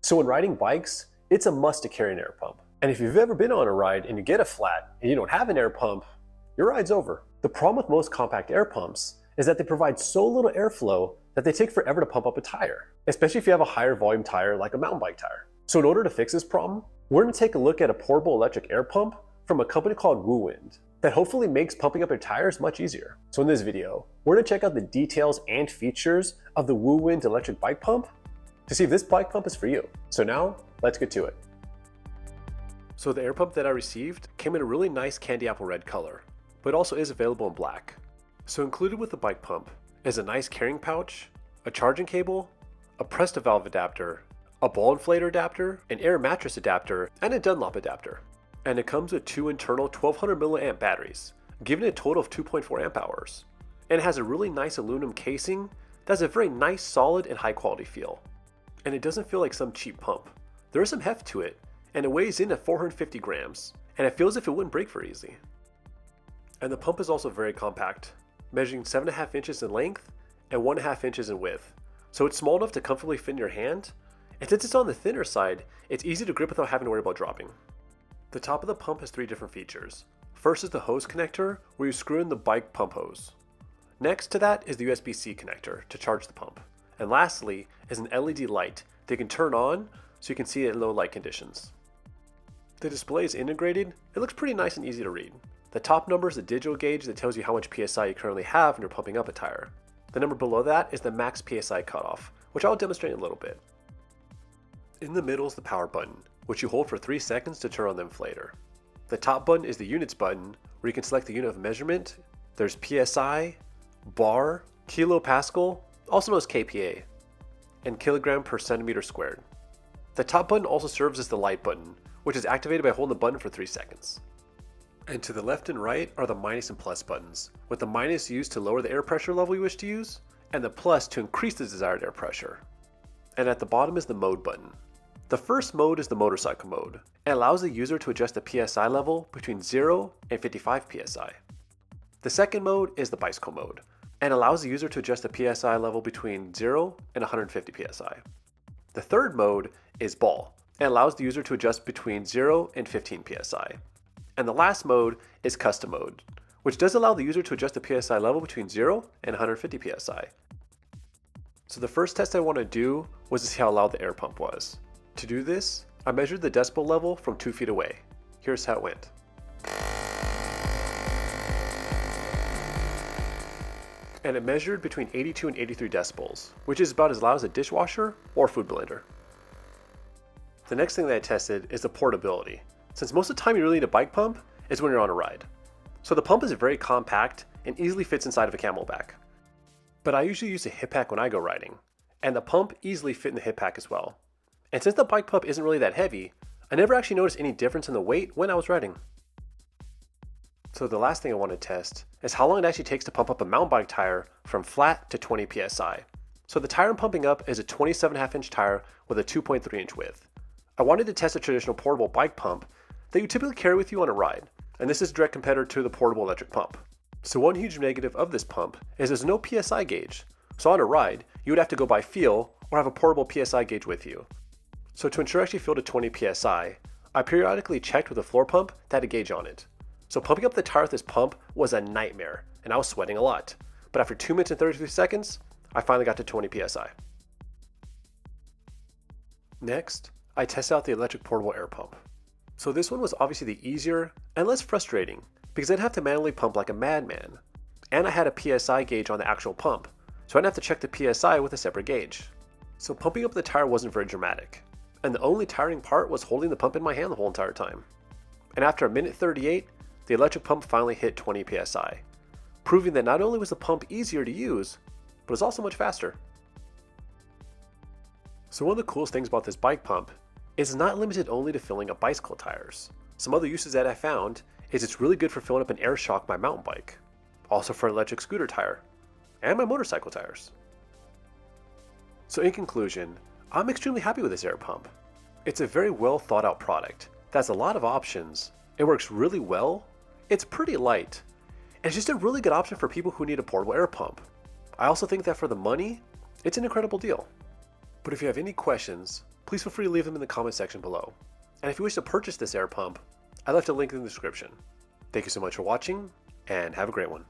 So when riding bikes, it's a must to carry an air pump. And if you've ever been on a ride and you get a flat and you don't have an air pump, your ride's over. The problem with most compact air pumps is that they provide so little airflow that they take forever to pump up a tire, especially if you have a higher volume tire like a mountain bike tire. So in order to fix this problem, we're going to take a look at a portable electric air pump from a company called Woowind that hopefully makes pumping up your tires much easier. So in this video, we're going to check out the details and features of the Woowind electric bike pump to see if this bike pump is for you. So now, let's get to it. So the air pump that I received came in a really nice candy apple red color, but also is available in black. So included with the bike pump is a nice carrying pouch, a charging cable, a press to valve adapter, a ball inflator adapter, an air mattress adapter, and a Dunlop adapter. And it comes with two internal 1200 milliamp batteries, giving it a total of 2.4 amp hours. And it has a really nice aluminum casing that has a very nice, solid, and high quality feel. And it doesn't feel like some cheap pump. There is some heft to it, and it weighs in at 450 grams, and it feels as if it wouldn't break very easy. And the pump is also very compact, measuring 7.5 inches in length and 1.5 inches in width. So it's small enough to comfortably fit in your hand, and since it's on the thinner side, it's easy to grip without having to worry about dropping. The top of the pump has 3 different features. First is the hose connector, where you screw in the bike pump hose. Next to that is the USB-C connector to charge the pump. And lastly is an LED light that you can turn on so you can see it in low light conditions. The display is integrated. It looks pretty nice and easy to read. The top number is a digital gauge that tells you how much PSI you currently have when you're pumping up a tire. The number below that is the max PSI cutoff, which I'll demonstrate in a little bit. In the middle is the power button, which you hold for 3 seconds to turn on the inflator. The top button is the units button, where you can select the unit of measurement. There's PSI, bar, kilopascal, also known as kPa, and kilogram per centimeter squared. The top button also serves as the light button, which is activated by holding the button for 3 seconds. And to the left and right are the minus and plus buttons, with the minus used to lower the air pressure level you wish to use, and the plus to increase the desired air pressure. And at the bottom is the mode button. The first mode is the motorcycle mode. It allows the user to adjust the PSI level between 0 and 55 PSI. The second mode is the bicycle mode, and allows the user to adjust the PSI level between 0 and 150 PSI. The third mode is ball, and allows the user to adjust between 0 and 15 PSI. And the last mode is custom mode, which does allow the user to adjust the PSI level between 0 and 150 PSI. So the first test I want to do was to see how loud the air pump was. To do this, I measured the decibel level from 2 feet away. Here's how it went. And it measured between 82 and 83 decibels, which is about as loud as a dishwasher or food blender. The next thing that I tested is the portability, since most of the time you really need a bike pump is when you're on a ride. So the pump is very compact and easily fits inside of a camelback. But I usually use a hip pack when I go riding, and the pump easily fit in the hip pack as well. And since the bike pump isn't really that heavy, I never actually noticed any difference in the weight when I was riding. So the last thing I want to test is how long it actually takes to pump up a mountain bike tire from flat to 20 PSI. So the tire I'm pumping up is a 27.5 inch tire with a 2.3 inch width. I wanted to test a traditional portable bike pump that you typically carry with you on a ride, and this is a direct competitor to the portable electric pump. So one huge negative of this pump is there's no PSI gauge. So on a ride, you would have to go by feel or have a portable PSI gauge with you. So to ensure I actually filled to 20 PSI, I periodically checked with a floor pump that had a gauge on it. So pumping up the tire with this pump was a nightmare, and I was sweating a lot. But after 2 minutes and 33 seconds, I finally got to 20 PSI. Next, I tested out the electric portable air pump. So this one was obviously the easier and less frustrating because I didn't have to manually pump like a madman. And I had a PSI gauge on the actual pump, so I didn't have to check the PSI with a separate gauge. So pumping up the tire wasn't very dramatic, and the only tiring part was holding the pump in my hand the whole entire time. And after 1:38, the electric pump finally hit 20 PSI, proving that not only was the pump easier to use, but it was also much faster. So one of the coolest things about this bike pump is it's not limited only to filling up bicycle tires. Some other uses that I found is it's really good for filling up an air shock my mountain bike, also for an electric scooter tire, and my motorcycle tires. So in conclusion, I'm extremely happy with this air pump. It's a very well thought out product that has a lot of options. It works really well, it's pretty light, and it's just a really good option for people who need a portable air pump. I also think that for the money, it's an incredible deal. But if you have any questions, please feel free to leave them in the comment section below. And if you wish to purchase this air pump, I left a link in the description. Thank you so much for watching, and have a great one.